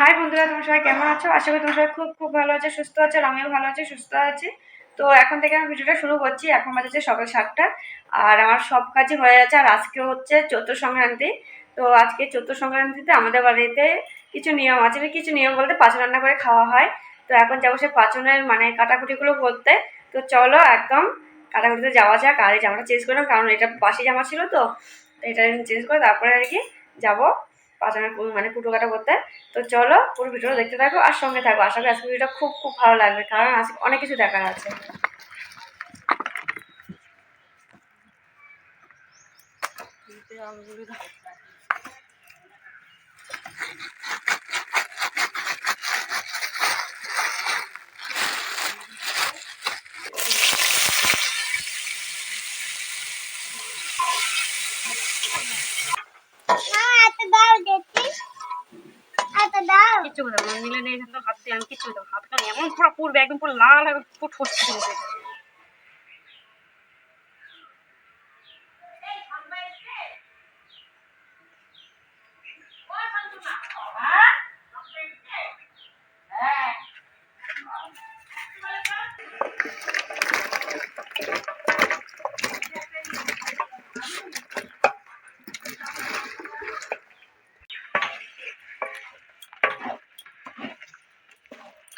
High বন্ধুরা, তোমরা সবাই কেমন আছো? আশা করি তোমরা সবাই খুব খুব ভালো আছে, সুস্থ আছো। আর আমিও ভালো আছি, সুস্থ আছি। তো এখন থেকে আমি ভিডিওটা শুরু করছি। এখন বাজে সকাল 7টা, আর আমার সব কাজই হয়ে যাচ্ছে। আর আজকে হচ্ছে চৈত্র সংক্রান্তি। তো আজকে চৈত্র সংক্রান্তিতে আমাদের বাড়িতে কিছু নিয়ম আছে। কিছু নিয়ম বলতে পাঁচন রান্না করে খাওয়া হয়। তো এখন যাবো সে পাঁচনের মানে কাটাকুটিগুলো করতে। তো চলো একদম কাটাকুটিতে যাওয়া যাক। আর এই জামাটা চেঞ্জ করলাম, কারণ এটা বাসি জামা ছিল, তো এটা চেঞ্জ করে তারপরে আর কি যাবো পাঁচনের মানে কুটো কাটা করতে। তো চলো পুরো ভিডিওটা দেখতে থাকো আর সঙ্গে থাকো। আশা করি আজকে ভিডিওটা খুব খুব ভালো লাগবে, কারণ আজকে অনেক কিছু দেখার আছে। কিচ্ছু কথা মিলে নেই, হাত দিয়ে আমি কিচ্ছু হাতটা এমন পুরো পূর্বে একদম পুরো লাল ফুট হচ্ছে।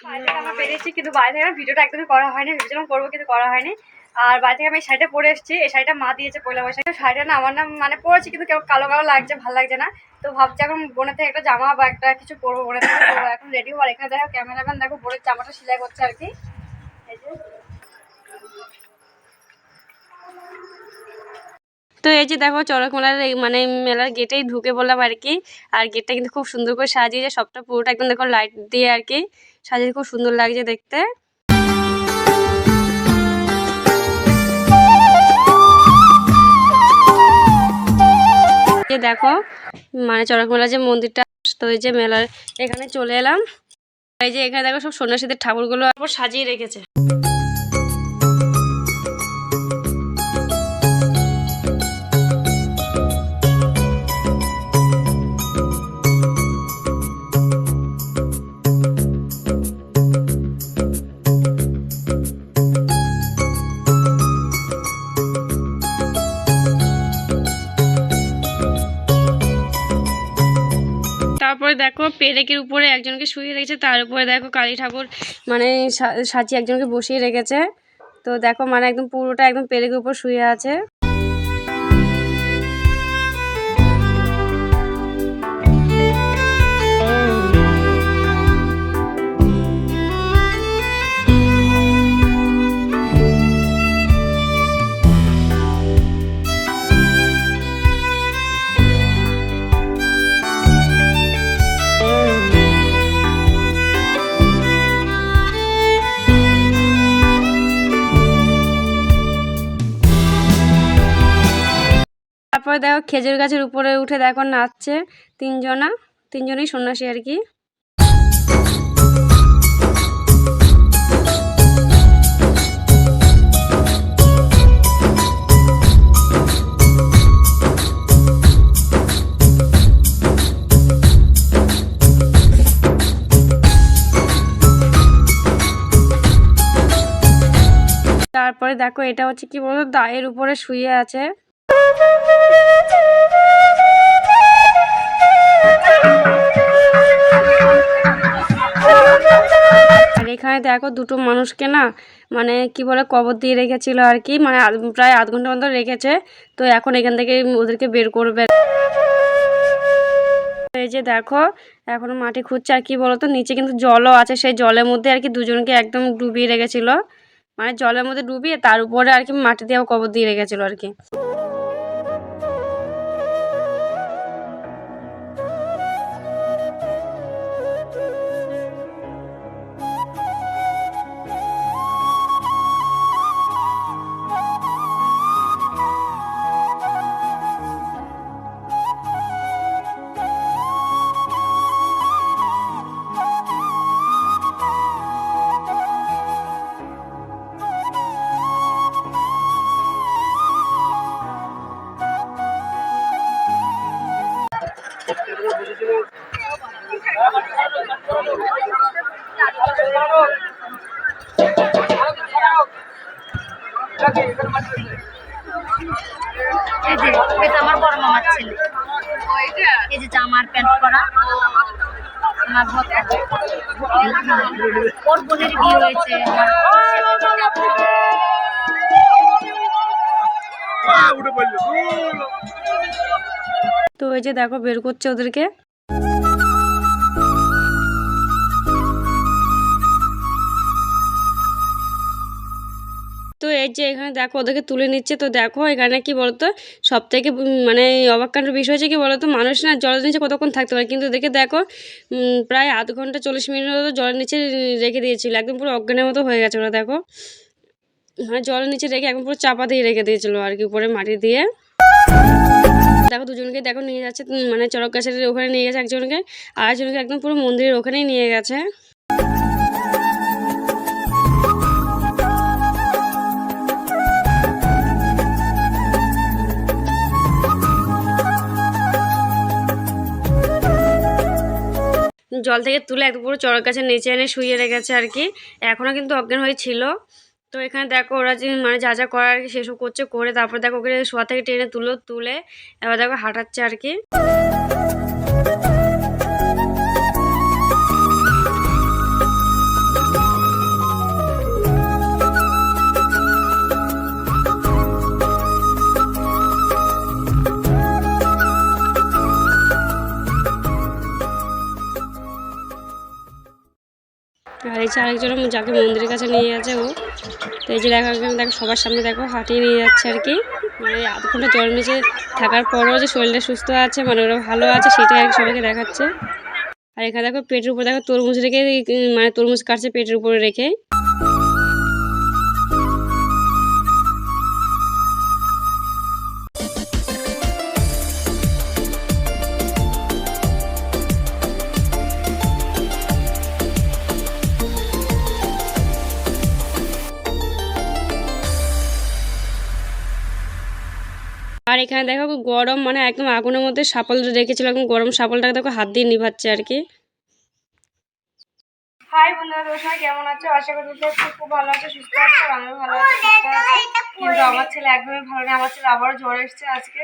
বাইরে থেকে আমরা বেরিয়েছি, কিন্তু বাইরে থেকে ভিডিওটা একদমই করা হয়নি। ভেবেছিলাম করবো, কিন্তু করা হয়নি। আর বাইরে থেকে আমি এই শাড়িটা পরে এসেছি। এই শাড়িটা মা দিয়েছে পয়লা বৈশাখে। শাড়িটা না আমার নাম মানে পরেছি, কিন্তু কেউ কালো কালো লাগছে, ভালো লাগছে না। তো ভাবছি এখন বোনের থেকে একটা জামা বা একটা কিছু করবো বোনের থেকে। তো এখন রেডি হবো। আর এখানে দেখো ক্যামেরাম্যান দেখো বোনের জামাটা সেলাই করছে আর কি। তো এই যে দেখো চড়ক মেলার মানে মেলার গেটেই ঢুকে বললাম আর কি। আর গেটটা কিন্তু খুব সুন্দর করে সাজিয়েছে, সবটা পুরোটা একদম দেখো লাইট দিয়ে আর কি সাজিয়ে, খুব সুন্দর লাগছে দেখতে। দেখো মানে চড়ক মেলার যে মন্দিরটা, তো এই যে মেলার এখানে চলে এলাম। এই যে এখানে দেখো সব সন্ন্যাসীদের ঠাকুরগুলো সাজিয়ে রেখেছে। তারপরে দেখো পেরেকের উপরে একজনকে শুয়ে রেখেছে, তার উপরে দেখো কালী ঠাকুর মানে সাজিয়ে একজনকে বসিয়ে রেখেছে। তো দেখো মানে একদম পুরোটা একদম পেরেকের উপর শুয়ে আছে। তারপরে দেখো খেজুর গাছের উপরে উঠে দেখো নাচছে তিনজনই সন্ন্যাসী আর কি। তারপরে দেখো এটা হচ্ছে কি বলতো, দায়ের উপরে শুয়ে আছে। আর এখানে দেখো দুটো মানুষকে না মানে কি বলে কবর দিয়ে রেখেছিল আর কি, মানে প্রায় আধ ঘন্টা মতো রেখেছে। তো এখন এখান থেকে ওদেরকে বের করবে। এই যে দেখো এখনো মাটি খুঁজছে। আর কি বলতো নিচে কিন্তু জলও আছে, সেই জলের মধ্যে আর কি দুজনকে একদম ডুবিয়ে রেখেছিল, মানে জলের মধ্যে ডুবিয়ে তার উপরে আর কি মাটি দিয়েও কবর দিয়ে রেখেছিল আর কি। এই যে এটা আমার বড় মামার ছেলে, এই যে জামার প্যান্ট পরা আমার ওর বোনের বিয়ে হয়েছে তো এই যে দেখো বের করছে ওদেরকে। তো এই যে এখানে দেখো ওদেরকে তুলে নিচ্ছে। তো দেখো এখানে কি বলতো সব থেকে মানে অবাক কাণ্ডের বিষয় হচ্ছে কি বলতো, মানুষ না জলের নিচে কতক্ষণ থাকতে পারে, কিন্তু দেখে দেখো প্রায় আধ ঘন্টা 40 মিনিটের মতো জলের নিচে রেখে দিয়েছিল, একদম পুরো অজ্ঞানের মতো হয়ে গেছে ওরা। দেখো মানে জলের নিচে রেখে একদম পুরো চাপা দিয়ে রেখে দিয়েছিল আর কি, উপরে মাটি দিয়ে। দেখো দুজনকে দেখো নিয়ে যাচ্ছে, মানে চড়ক গাছের ওখানে নিয়ে গেছে একজনকে, আর একজনকে একদম পুরো মন্দিরের ওখানেই নিয়ে গেছে। জল থেকে তুলে একদম পুরো চড়ক গাছের নিচে এনে শুয়ে রেখেছে আর কি, এখনও কিন্তু অজ্ঞান হয়েছিল। তো এখানে দেখো ওরা যে মানে যা যা করার আর কি সেসব করছে, করে তারপর দেখো ওকে শোয়া থেকে টেনে তুলে এবার দেখো হাঁটাচ্ছে আর কি। আর এই যে আরেকজন যাকে মন্দিরের কাছে নিয়ে গেছে ও, তো এই যে দেখো সবার সামনে দেখো হাঁটিয়ে নিয়ে যাচ্ছে আর কি, মানে আধ ঘন্টা জলের নিচে থাকার পরও যে শরীরটা সুস্থ আছে, মানে ওরা ভালো আছে সেটাই আর সবাইকে দেখাচ্ছে। আর এখানে দেখো পেটের উপর দেখো তরমুজ রেখে, মানে তরমুজ কাটছে পেটের উপরে রেখে। আর এখানে দেখো গরম মানে একদম আগুনের মধ্যে শাপল রেখেছিল, একদম গরম শাপলটাকে দেখো হাত দিয়ে নিভাচ্ছে আর কি। হাই বন্ধুরা, তোর সবাই কেমন আছো? আশা করি খুব ভালো আছে, সুস্থ আছে, আমিও ভালো আছি, সুস্থ আছি। কিন্তু আমার ছেলে একদমই ভালো নেই, আমার ছেলে আবারও জ্বর এসছে আজকে।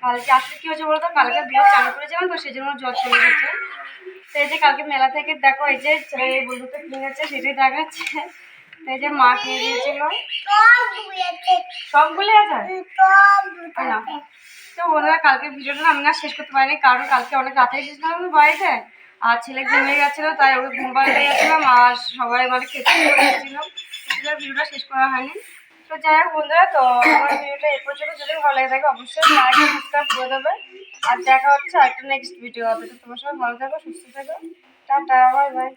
কালকে আসলে কি হয়েছে বলতো, কালকে বিয়ে চালু করেছিলাম তো সেই জন্য জ্বর চলে গেছে। তো এই যে কালকে মেলা থেকে দেখো এই যে বন্ধুতে কিনেছে সেটাই দেখাচ্ছে। এই যে মা কিনে দিয়েছিল, সবগুলো আছে না। তো বন্ধুরা কালকে ভিডিওটা আমি না শেষ করতে পারিনি, কারণ কালকে অনেক রাতে এসেছিলাম আমি বাড়িতে, আর ছেলে ঘুমিয়ে গেছিলো তাই ওকে ঘুম পাড়াতে গেছিলাম, আর সবাই মানে খেতে গেছিলাম, সেটার ভিডিওটা শেষ করা হয়নি। তো যাই হোক বন্ধুরা, তো আমার ভিডিওটা এর পর্যন্ত যদি ভালো লাগে থাকে অবশ্যই লাইক সাবস্ক্রাইব করে দেবে, আর দেখা হচ্ছে একটা নেক্সট ভিডিও হবে। তো তোমার সবাই ভালো থাকো, সুস্থ থাকো, টাটা, বাই বাই।